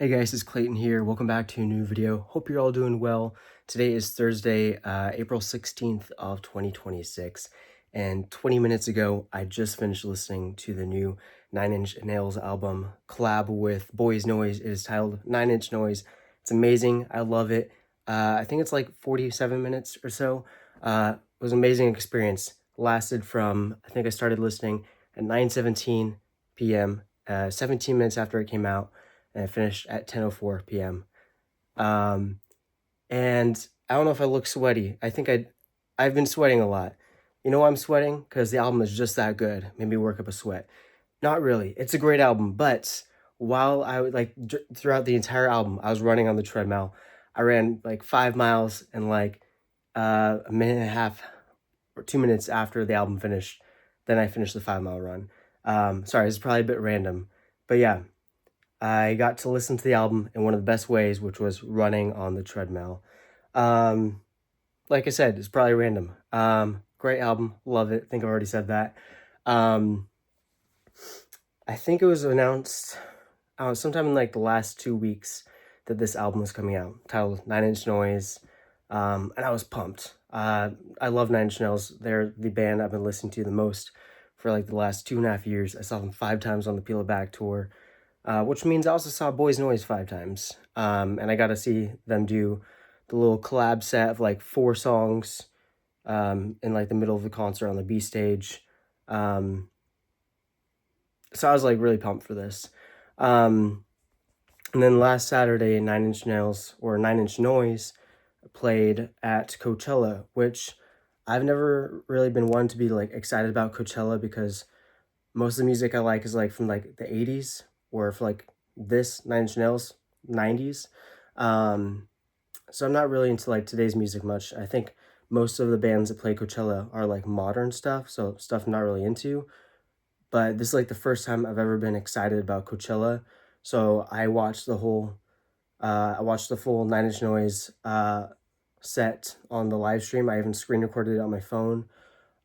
Hey guys, it's Clayton here. Welcome back to a new video. Hope you're all doing well. Today is Thursday, April 16th of 2026. And 20 minutes ago, I just finished listening to the new 9 Inch Nails album collab with Boys Noise. It is titled 9 Inch Noise. It's amazing. I love it. I think it's like 47 minutes or so. It was an amazing experience. Lasted from, I think I started listening at 9:17 p.m., 17 minutes after it came out, and I finished at 10:04 p.m. And I don't know if I look sweaty. I think I've been sweating a lot. You know why I'm sweating? Because the album is just that good. Made me work up a sweat. Not really. It's a great album, but while I would throughout the entire album, I was running on the treadmill. I ran like 5 miles in like a minute and a half or 2 minutes after the album finished. Then I finished the 5 mile run. Sorry, it's probably a bit random, but yeah. I got to listen to the album in one of the best ways, which was running on the treadmill. Like I said, it's probably random. Great album, love it. I think I've already said that. I think it was announced sometime in like the last 2 weeks that this album was coming out, titled 9 Inch Noise, and I was pumped. I love 9 Inch Nails. They're the band I've been listening to the most for like the last 2.5 years. I saw them 5 times on the Peel It Back tour. Which means I also saw Boys Noise 5 times. And I got to see them do the little collab set of like 4 songs in like the middle of the concert on the B stage. So I was like really pumped for this. And then last Saturday, 9 Inch Nails or 9 Inch Noise played at Coachella, which I've never really been one to be like excited about Coachella because most of the music I like is like from like the 80s, or for like this 9 Inch Nails 90s. So I'm not really into like today's music much. I think most of the bands that play Coachella are like modern stuff, so stuff I'm not really into. But this is like the first time I've ever been excited about Coachella. So I watched the full 9 Inch Noise set on the live stream. I even screen recorded it on my phone.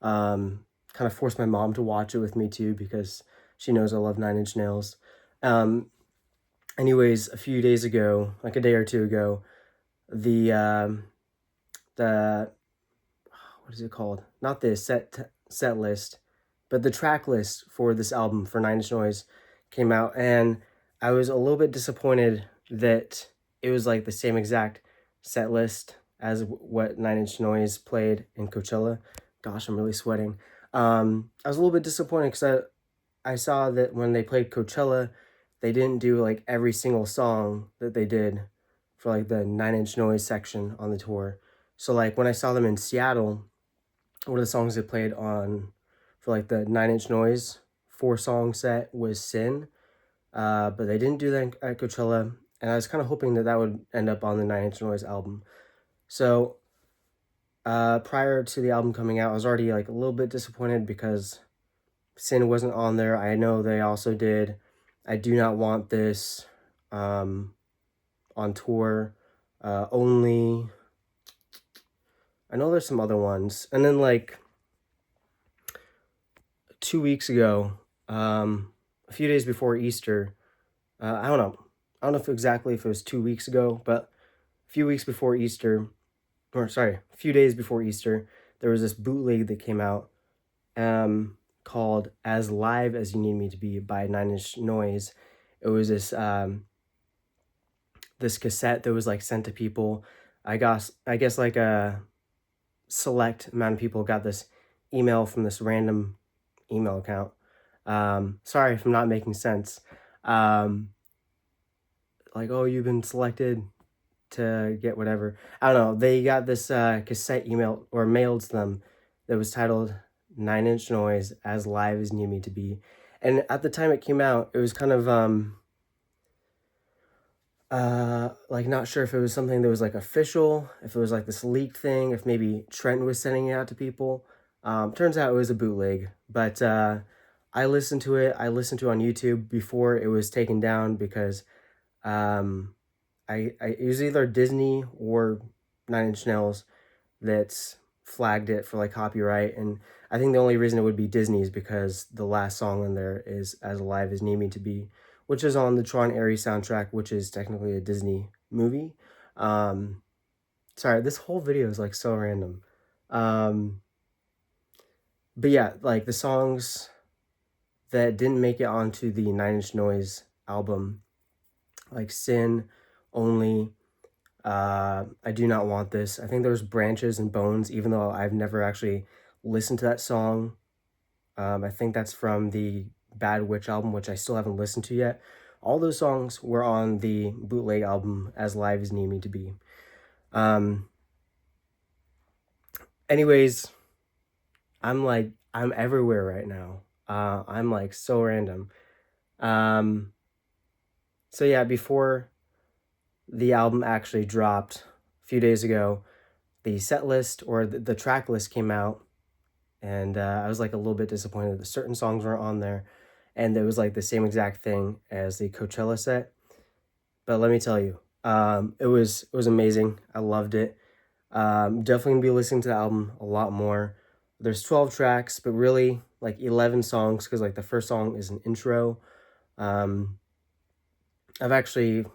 Kind of forced my mom to watch it with me too because she knows I love 9 Inch Nails. Anyways, a few days ago, like a day or two ago, the what is it called? Not the set list, but the track list for this album for 9 Inch Noise came out, and I was a little bit disappointed that it was like the same exact set list as what 9 Inch Noise played in Coachella. Gosh, I'm really sweating. I was a little bit disappointed because I saw that when they played Coachella, they didn't do like every single song that they did for like the 9 Inch Noise section on the tour. So like when I saw them in Seattle, one of the songs they played on for like the 9 Inch Noise 4-song set was Sin, but they didn't do that at Coachella, and I was kind of hoping that that would end up on the 9 Inch Noise album. So prior to the album coming out, I was already like a little bit disappointed because Sin wasn't on there. I know they also did I Do Not Want This on tour. Only, I know there's some other ones. And then like 2 weeks ago, a few days before Easter, I don't know. I don't know if exactly if it was 2 weeks ago, but a few weeks before Easter, or sorry, a few days before Easter, there was this bootleg that came out called As Live As You Need Me to Be by 9 Inch Noise. It was this this cassette that was like sent to people. I guess like a select amount of people got this email from this random email account. Sorry if I'm not making sense. Like, oh, you've been selected to get whatever. I don't know. They got this cassette email or mailed to them that was titled 9 Inch Noise As Live As Need Me to Be. And at the time it came out, it was kind of like not sure if it was something that was like official, if it was like this leaked thing, if maybe Trent was sending it out to people. Turns out it was a bootleg, but I listened to it. I listened to it on YouTube before it was taken down because it was either Disney or 9 Inch Nails that's flagged it for like copyright, and I think the only reason it would be Disney is because the last song on there is As Alive As Need Me to Be, which is on the Tron Ares soundtrack, which is technically a Disney movie. Um, Sorry, this whole video is like so random. Um, but yeah, like the songs that didn't make it onto the Nine Inch Noise album, like Sin, Only, I Do Not Want This. I think there's Branches and Bones, even though I've never actually listened to that song. I think that's from the Bad Witch album, which I still haven't listened to yet. All those songs were on the bootleg album As Live as Need Me to Be. Um, Anyways, I'm everywhere right now. I'm like so random. Um, so yeah, before the album actually dropped a few days ago, the set list or the track list came out, and I was like a little bit disappointed that certain songs weren't on there, and it was like the same exact thing as the Coachella set. But let me tell you, it was amazing. I loved it. Definitely gonna be listening to the album a lot more. There's 12 tracks, but really like 11 songs because like the first song is an intro. Um, I've actually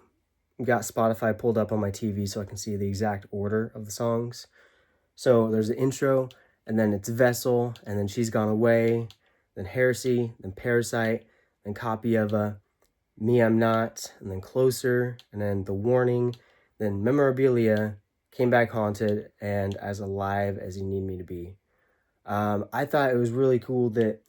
got Spotify pulled up on my TV so I can see the exact order of the songs. So there's the intro, and then it's Vessel, and then She's Gone Away, then Heresy, then Parasite, then Copy of Me I'm Not, and then Closer, and then The Warning, then Memorabilia, Came Back Haunted, and As Alive as You Need Me to Be. I thought it was really cool that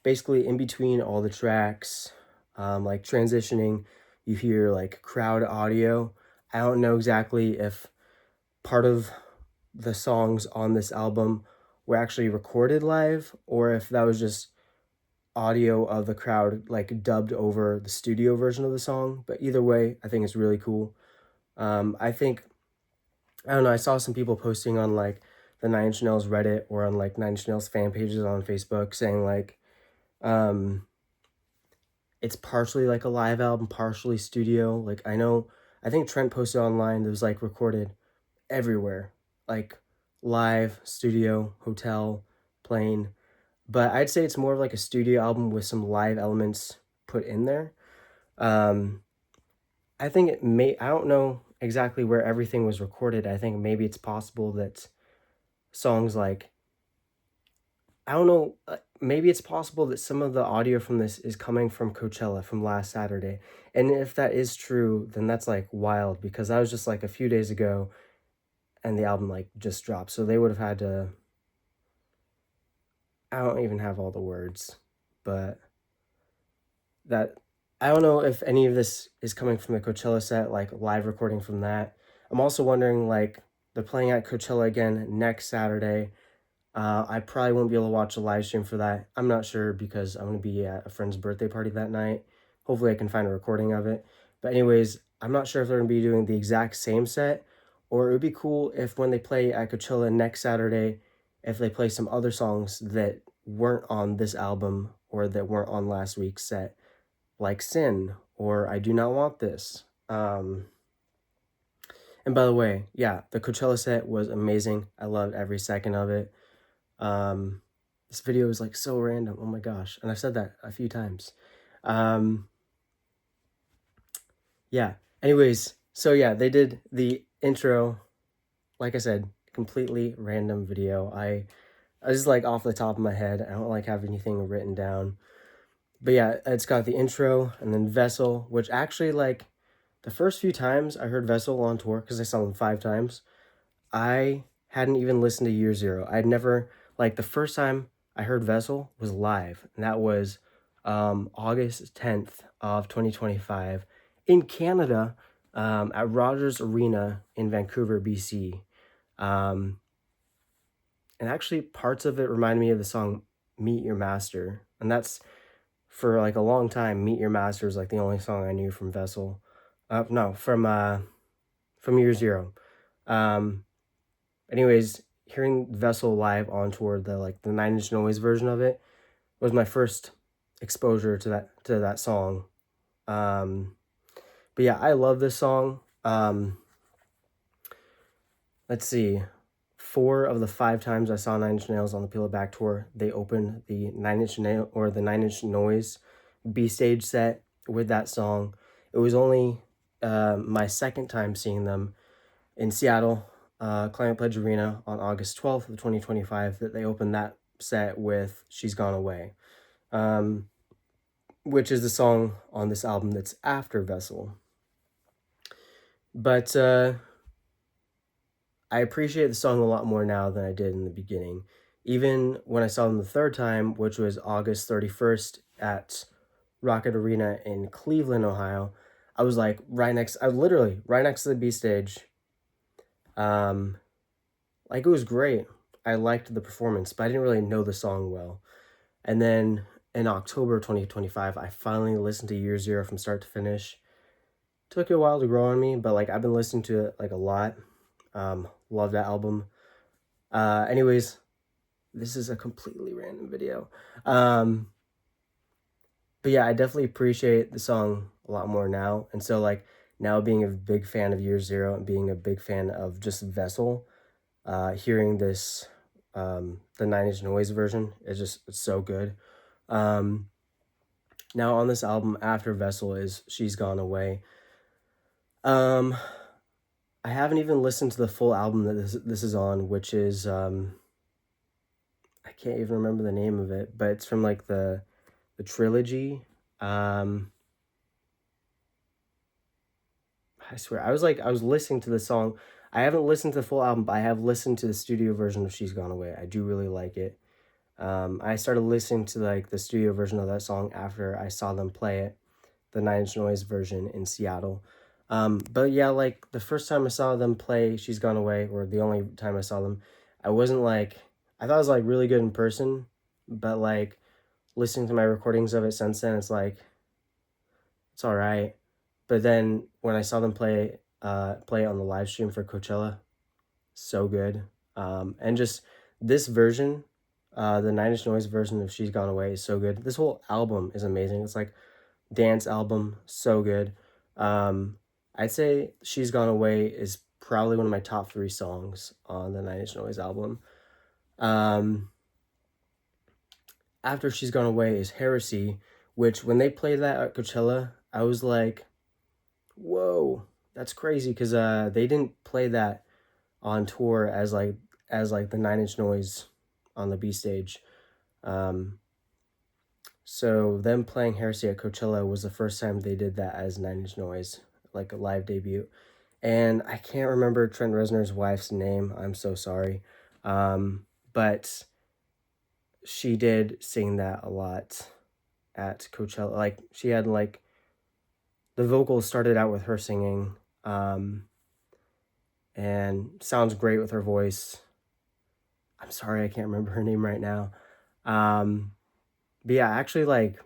basically in between all the tracks, like transitioning, you hear like crowd audio. I don't know exactly if part of the songs on this album were actually recorded live or if that was just audio of the crowd like dubbed over the studio version of the song. But either way, I think it's really cool. I think, I don't know, I saw some people posting on like the Nine Inch Nails Reddit or on like Nine Inch Nails fan pages on Facebook saying like, um, it's partially like a live album, partially studio. Like I think Trent posted online that was like recorded everywhere, like live, studio, hotel, plane. But I'd say it's more of like a studio album with some live elements put in there. Um, I think it may, I don't know exactly where everything was recorded. I think maybe it's possible that songs like, I don't know, maybe it's possible that some of the audio from this is coming from Coachella from last Saturday. And if that is true, then that's like wild because that was just like a few days ago and the album like just dropped. So they would have had to, I don't even have all the words, but that, I don't know if any of this is coming from the Coachella set, like live recording from that. I'm also wondering like they're playing at Coachella again next Saturday. I probably won't be able to watch a live stream for that. I'm not sure because I'm going to be at a friend's birthday party that night. Hopefully I can find a recording of it. But anyways, I'm not sure if they're going to be doing the exact same set or it would be cool if when they play at Coachella next Saturday, if they play some other songs that weren't on this album or that weren't on last week's set, like Sin or I Do Not Want This. And by the way, yeah, the Coachella set was amazing. I loved every second of it. Um, this video is like so random. Oh my gosh. And I've said that a few times. Um, yeah. Anyways, so yeah, they did the intro. Like I said, completely random video. I just like off the top of my head. I don't like have anything written down. But yeah, it's got the intro and then Vessel, which actually like the first few times I heard Vessel on tour, because I saw them 5 times, I hadn't even listened to Year Zero. I'd never, like, the first time I heard Vessel was live, and that was August 10th of 2025 in Canada at Rogers Arena in Vancouver, BC. Um, and actually, parts of it reminded me of the song Meet Your Master, and that's for like a long time. Meet Your Master is like the only song I knew from Vessel. No, from Year Zero. Um, Anyways, hearing Vessel live on tour, the Nine Inch Noise version of it, was my first exposure to that song. Um, but yeah, I love this song. Let's see, 4 of the 5 times I saw Nine Inch Nails on the Peel It Back tour, they opened the Nine Inch Nail or the Nine Inch Noise B stage set with that song. It was only my second time seeing them in Seattle, Climate Pledge Arena on August 12th of 2025 that they opened that set with She's Gone Away, which is the song on this album that's after Vessel. But I appreciate the song a lot more now than I did in the beginning. Even when I saw them the third time, which was August 31st at Rocket Arena in Cleveland, Ohio, I was like I was literally right next to the B stage. Like it was great. I liked the performance, but I didn't really know the song well. And then in October 2025, I finally listened to Year Zero from start to finish. Took it a while to grow on me, but like I've been listening to it like a lot. Love that album. Anyways, this is a completely random video. But yeah, I definitely appreciate the song a lot more now. And so like now being a big fan of Year Zero and being a big fan of just Vessel, hearing this, the 9 Inch Noise version is just, it's so good. Now on this album after Vessel is She's Gone Away. I haven't even listened to the full album that this is on, which is I can't even remember the name of it, but it's from like the trilogy. I swear I was listening to the song. I haven't listened to the full album, but I have listened to the studio version of She's Gone Away. I do really like it. I started listening to like the studio version of that song after I saw them play it, the 9 Inch Noise version in Seattle. But yeah, like the first time I saw them play She's Gone Away, or the only time I saw them, I wasn't like, I thought it was like really good in person, but like listening to my recordings of it since then, it's like, it's all right. But then when I saw them play it on the live stream for Coachella, so good. And just this version, the 9 Inch Noise version of She's Gone Away is so good. This whole album is amazing. It's like dance album, so good. I'd say She's Gone Away is probably one of my top 3 songs on the 9 Inch Noise album. After She's Gone Away is Heresy, which when they played that at Coachella, I was like, whoa, that's crazy, because they didn't play that on tour as the 9 Inch Noise on the B stage. So them playing Heresy at Coachella was the first time they did that as 9 Inch Noise, like a live debut. And I can't remember Trent Reznor's wife's name. I'm so sorry. But she did sing that a lot at Coachella. Like she had like the vocals started out with her singing, and sounds great with her voice. I'm sorry, I can't remember her name right now. But yeah, actually like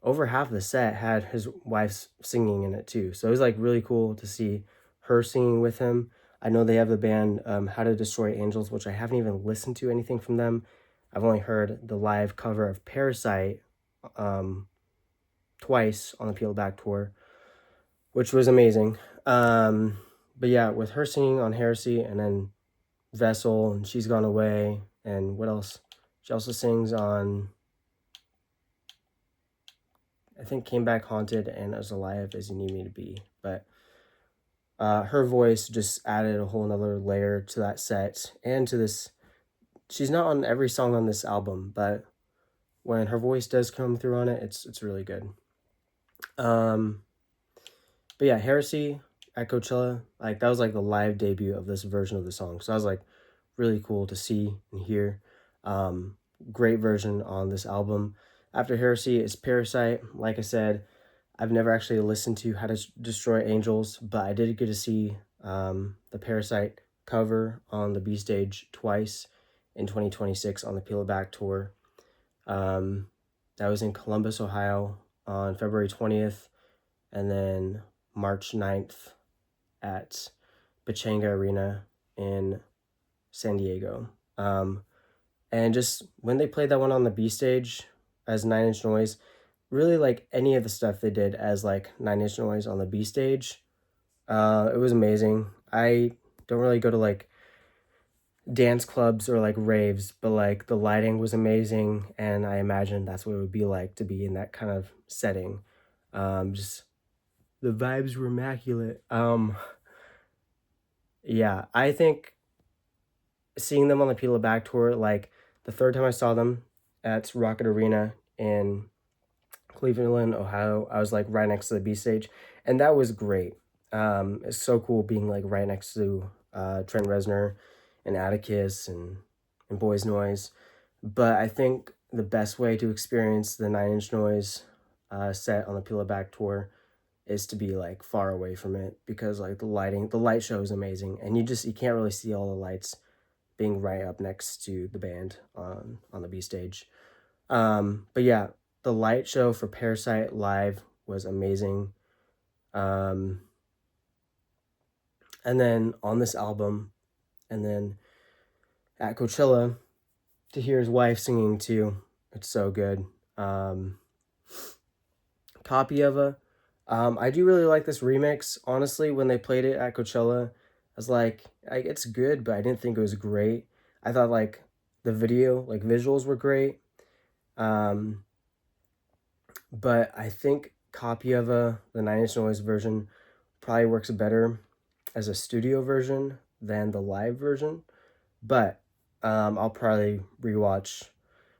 over half of the set had his wife's singing in it too. So it was like really cool to see her singing with him. I know they have the band How to Destroy Angels, which I haven't even listened to anything from them. I've only heard the live cover of Parasite twice on the Peel Back tour, which was amazing. But yeah, with her singing on Heresy and then Vessel and She's Gone Away, and what else? She also sings on, I think, Came Back Haunted and As Alive as You Need Me to Be. But her voice just added a whole nother layer to that set and to this. She's not on every song on this album, but when her voice does come through on it, it's really good. But yeah, Heresy at Coachella, like that was like the live debut of this version of the song. So that was like really cool to see and hear. Great version on this album. After Heresy is Parasite. Like I said, I've never actually listened to How to Destroy Angels, but I did get to see the Parasite cover on the B stage twice in 2026 on the Peel It Back tour. That was in Columbus, Ohio on February 20th, and then March 9th at Pechanga Arena in San Diego. And just when they played that one on the B stage as 9 Inch Noise, really like any of the stuff they did as like 9 Inch Noise on the B stage, it was amazing. I don't really go to like dance clubs or like raves, but like the lighting was amazing, and I imagine that's what it would be like to be in that kind of setting. Just the vibes were immaculate. Yeah, I think seeing them on the Peel It Back tour, like the third time I saw them at Rocket Arena in Cleveland, Ohio, I was like right next to the B stage, and that was great. It's so cool being like right next to Trent Reznor and Atticus and Boys Noise. But I think the best way to experience the Nine Inch Noise set on the Peel It Back tour is to be like far away from it, because like the light show is amazing, and you can't really see all the lights being right up next to the band on the B stage. But yeah, the light show for Parasite live was amazing. Um, and then on this album, and then at Coachella, to hear his wife singing too, it's so good. Um, Copy of a, I do really like this remix. Honestly, when they played it at Coachella, I was like, it's good, but I didn't think it was great. I thought like the video, like visuals were great. Um, but I think Copy of the Nine Inch Noise version, probably works better as a studio version than the live version. But I'll probably rewatch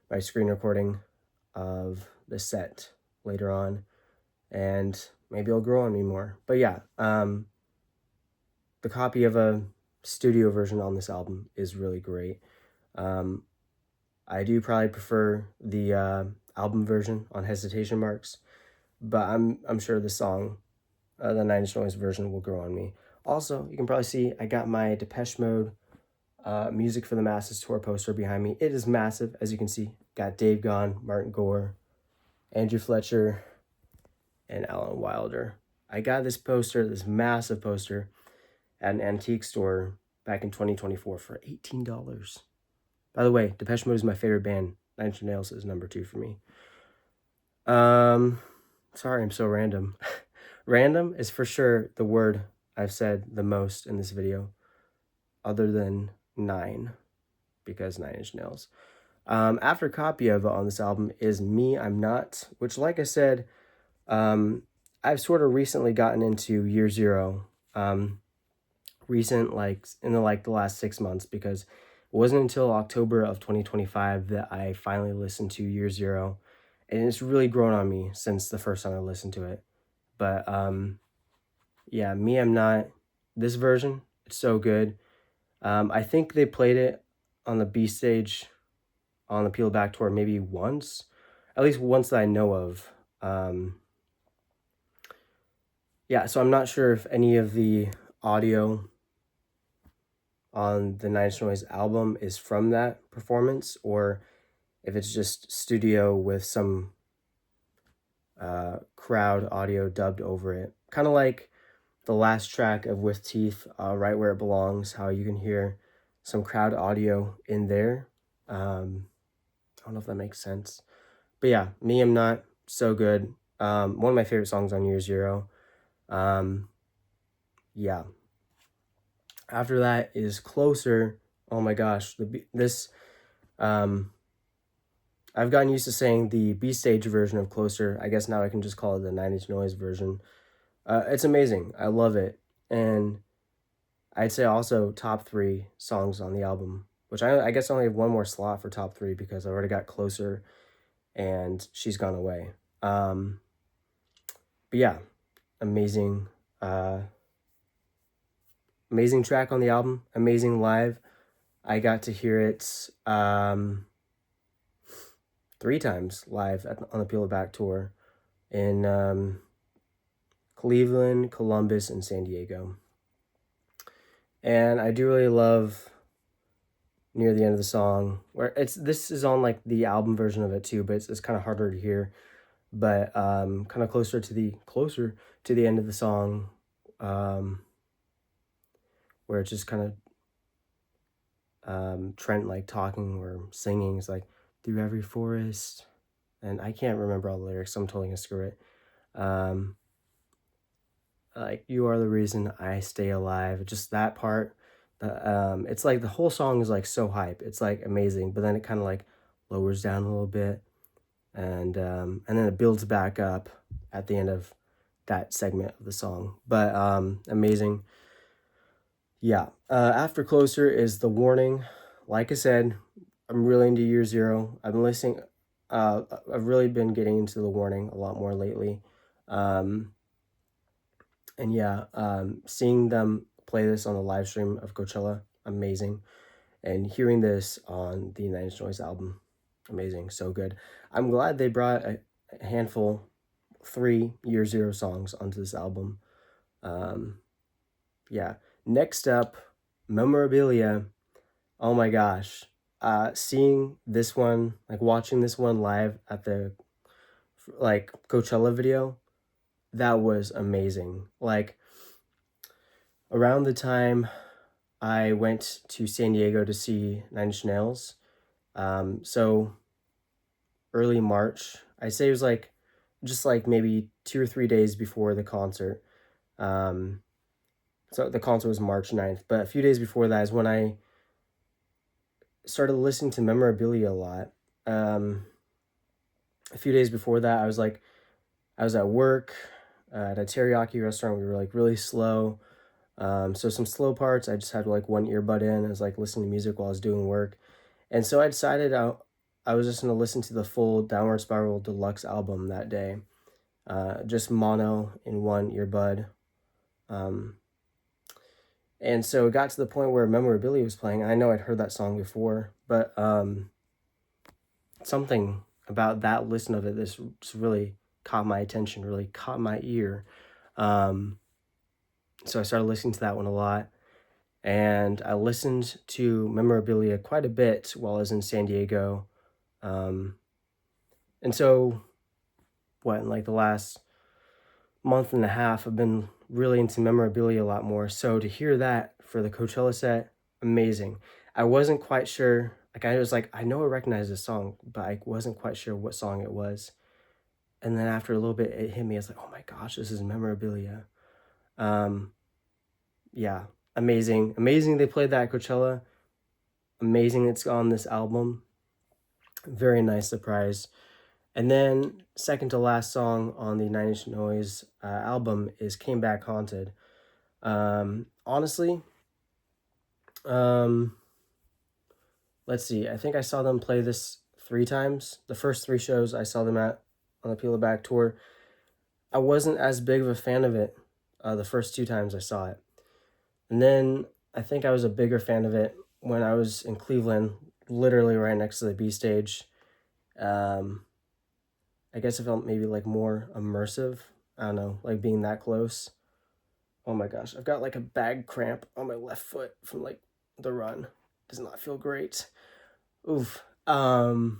my screen recording of the set later on, and maybe it'll grow on me more. But yeah, the Copy of a studio version on this album is really great. Um, I do probably prefer the album version on Hesitation Marks, but I'm sure the song, the Nine Inch Noise version, will grow on me. Also, you can probably see I got my Depeche Mode Music for the Masses tour poster behind me. It is massive, as you can see. Got Dave Gahan, Martin Gore, Andrew Fletcher, and Alan Wilder. I got this poster, this massive poster, at an antique store back in 2024 for $18. By the way, Depeche Mode is my favorite band. Nine Inch Nails is number 2 for me. Sorry, I'm so random. Random is for sure the word I've said the most in this video, other than 9, because 9 Inch Nails. After Copy of on this album is Me, I'm Not, which, like I said, I've sort of recently gotten into Year Zero. Recent, like in the last 6 months, because it wasn't until October of 2025 that I finally listened to Year Zero, and it's really grown on me since the first time I listened to it. But yeah, Me, I'm Not, this version, it's so good. I think they played it on the B stage on the Peel It Back tour maybe once, at least once that I know of. Yeah, so I'm not sure if any of the audio on the Nine Inch Noise album is from that performance, or if it's just studio with some crowd audio dubbed over it. Kind of like the last track of With Teeth, Right Where It Belongs, how you can hear some crowd audio in there. I don't know if that makes sense. But yeah, Me, I'm Not, so good. One of my favorite songs on Year Zero. Yeah. After that is Closer. Oh my gosh, I've gotten used to saying the B stage version of Closer. I guess now I can just call it the Nine Inch Noise version. It's amazing. I love it. And I'd say also top 3 songs on the album, which I guess I only have one more slot for top 3 because I already got Closer and She's Gone Away. But yeah, amazing, amazing track on the album, amazing live. I got to hear it 3 times live on the Peel It Back tour in Cleveland, Columbus, and San Diego. And I do really love near the end of the song, where this is on like the album version of it too, but it's kind of harder to hear. But kind of closer to the end of the song, where it's just kind of Trent like talking or singing. It's like, through every forest, and I can't remember all the lyrics, so I'm totally gonna screw it. Like, you are the reason I stay alive. Just that part. It's like the whole song is like so hype. It's like amazing, but then it kind of like lowers down a little bit, and then it builds back up at the end of that segment of the song. But amazing. Yeah. After Closer is The Warning. Like I said, I'm really into Year Zero. I've been listening. I've really been getting into The Warning a lot more lately. Um, and yeah, seeing them play this on the live stream of Coachella, amazing. And hearing this on the Nine Inch Noise album, amazing, so good. I'm glad they brought a handful, 3 Year Zero songs onto this album. Um, yeah. Next up, Memorabilia. Oh my gosh. Seeing this one, like watching this one live at the like Coachella video, that was amazing. Like around the time I went to San Diego to see Nine Inch Nails, so early March, I'd say it was like just like maybe 2 or 3 days before the concert. Um, so the concert was March 9th, but a few days before that is when I started listening to Memorabilia a lot. A few days before that, I was at work at a teriyaki restaurant. We were like really slow. So some slow parts, I just had like one earbud in. I was like listening to music while I was doing work. And so I decided I was just going to listen to the full Downward Spiral Deluxe album that day. Just mono in one earbud. Um, and so it got to the point where Memorabilia was playing. I know I'd heard that song before, but something about that listen of it, this just really caught my attention, really caught my ear. Um, so I started listening to that one a lot. And I listened to Memorabilia quite a bit while I was in San Diego. Um, and so, in like the last month and a half, I've been really into Memorabilia a lot more. So to hear that for the Coachella set, amazing. I wasn't quite sure. Like I was like, I know I recognize this song, but I wasn't quite sure what song it was. And then after a little bit, it hit me. I was like, oh my gosh, this is Memorabilia. Um, yeah, amazing, amazing. They played that at Coachella. Amazing, it's on this album. Very nice surprise. And then second to last song on the Nine Inch Noise album is "Came Back Haunted." Honestly, um, let's see. I think I saw them play this 3 times. The first 3 shows I saw them at on the Peel It Back tour. I wasn't as big of a fan of it the first 2 times I saw it. And then I think I was a bigger fan of it when I was in Cleveland, literally right next to the B stage. I guess it felt maybe like more immersive. I don't know, like being that close. Oh my gosh, I've got like a bag cramp on my left foot from like the run. Does not feel great. Oof. But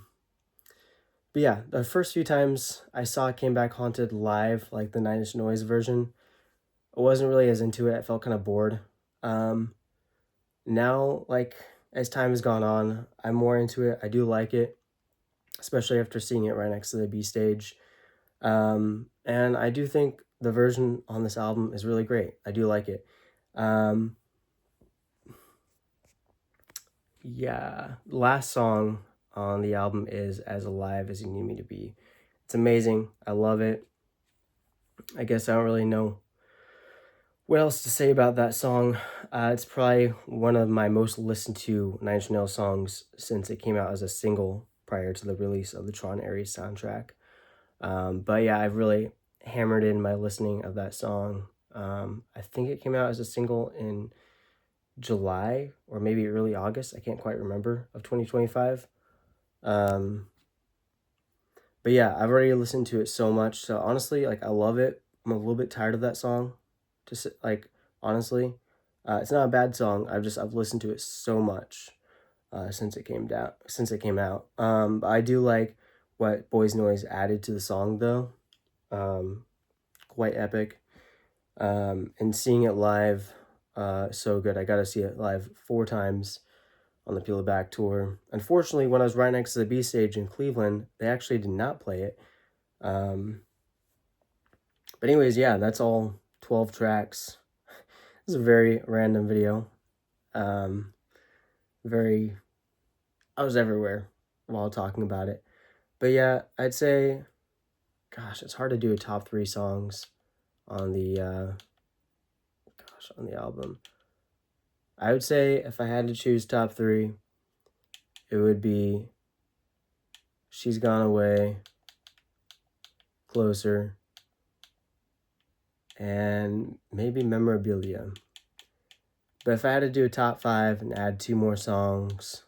yeah, the first few times I saw Came Back Haunted live, like the Nine Inch Noise version, I wasn't really as into it. I felt kind of bored. Um, Now, like as time has gone on, I'm more into it. I do like it, especially after seeing it right next to the B stage. And I do think the version on this album is really great. I do like it. Um, yeah, last song on the album is As Alive as You Need Me to Be. It's amazing. I love it. I guess I don't really know what else to say about that song. It's probably one of my most listened to Nine Inch Nails songs since it came out as a single prior to the release of the Tron Ares soundtrack. But yeah, I've really hammered in my listening of that song. I think it came out as a single in July or maybe early August. I can't quite remember of 2025. Um, but yeah, I've already listened to it so much. So honestly, like I love it. I'm a little bit tired of that song. Just like honestly, it's not a bad song. I've listened to it so much since it came out. But I do like what Boys Noise added to the song though. Um, Quite epic. And seeing it live, so good. I got to see it live 4 times on the Peel It Back tour. Unfortunately, when I was right next to the B stage in Cleveland, they actually did not play it. Um, but anyways, yeah, that's all 12 tracks. This is a very random video. Um, very, I was everywhere while talking about it. But yeah, I'd say, gosh, it's hard to do a top 3 songs on the on the album. I would say if I had to choose top 3, it would be She's Gone Away, Closer, and maybe Memorabilia. But if I had to do a top 5 and add 2 more songs,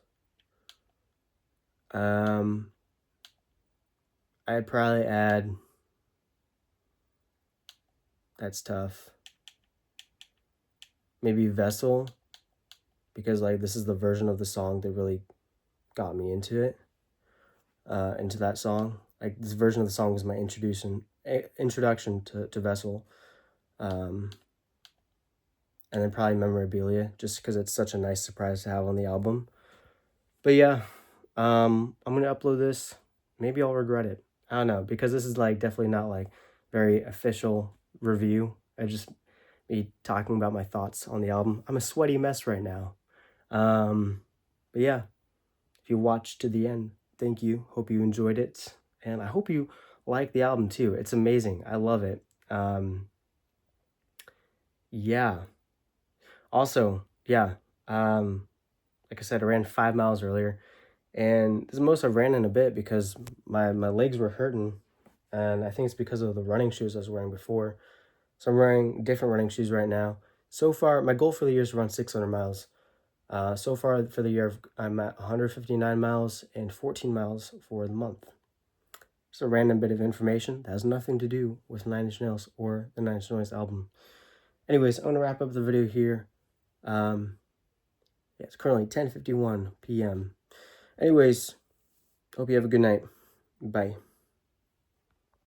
I'd probably add, that's tough, maybe Vessel, because like this is the version of the song that really got me into it, into that song. Like this version of the song was my introduction to Vessel. And then probably Memorabilia, just because it's such a nice surprise to have on the album. But yeah, I'm gonna upload this. Maybe I'll regret it. I don't know, because this is like definitely not like very official review. I just me talking about my thoughts on the album. I'm a sweaty mess right now. But yeah, if you watched to the end, thank you. Hope you enjoyed it, and I hope you like the album too. It's amazing. I love it. Yeah. Also, yeah. Like I said, I ran 5 miles earlier, and this is the most I've ran in a bit because my legs were hurting, and I think it's because of the running shoes I was wearing before. So I'm wearing different running shoes right now. So far, my goal for the year is to run 600 miles. So far for the year, I'm at 159 miles and 14 miles for the month. Just a random bit of information that has nothing to do with Nine Inch Nails or the Nine Inch Noise album. Anyways, I'm going to wrap up the video here. Yeah, it's currently 10:51 p.m. Anyways, hope you have a good night. Bye.